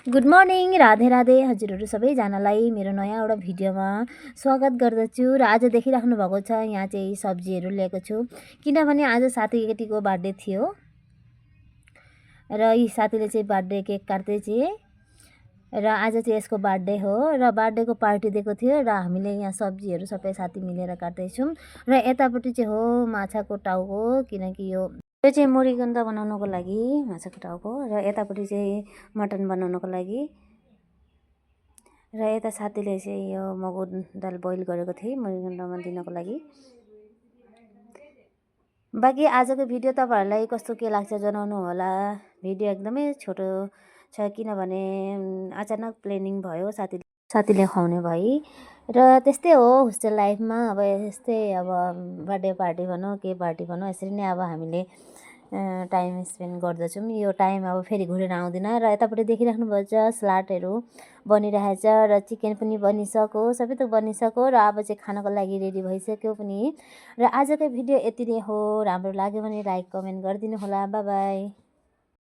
Good morning, Radhe Radhe हजुरहरू सबैजनालाई मेरो नयाँ एउटा भिडियोमा स्वागत गर्दछु। र आज देखिराख्नु भएको छ यहाँ चाहिँ सब्जीहरू ल्याएको छु, किनभने आज साथी केटीको बर्थडे थियो र यी साथीले चाहिँ बर्थडे केक काट्दै थिए र आज चाहिँ यसको बर्थडे हो र बर्थडेको पार्टी दिएको थियो र हामीले यहाँ सब्जीहरू सबै साथी मिलेर काट्दैछौँ। र यतापट्टि चाहिँ हो माछाको टाउको, किनकि यो चाहिँ मुरीगन्ड बनाउनको लागि माछाको टाउको, र यतापट्टि चाहिँ मटन बनाउनको लागि। र यता साथीले चाहिँ यो मगो दाल बोइल गरेको थिएँ मुरीगन्डमा दिनको लागि। बाँकी आजको भिडियो तपाईँहरूलाई कस्तो के लाग्छ जनाउनु होला। भिडियो एकदमै छोटो छ, किनभने अचानक प्लानिङ भयो, साथीले खुवाउने भई। र त्यस्तै हो होस्टेल लाइफमा, अब यस्तै अब बर्थडे पार्टी भनौँ के पार्टी भनौँ, यसरी नै अब हामीले टाइम स्पेन्ड गर्दछौँ। यो टाइम अब फेरि घुरेर आउँदैन। र यतापट्टि देखिराख्नु भएको छ सलाडहरू बनिरहेछ र चिकन पनि बनिसक्यो, सबै त बनिसक्यो र अब चाहिँ खानको लागि रेडी भइसक्यो पनि। र आजको भिडियो यति नै हो। राम्रो लाग्यो भने लाइक कमेन्ट गरिदिनु होला। By by.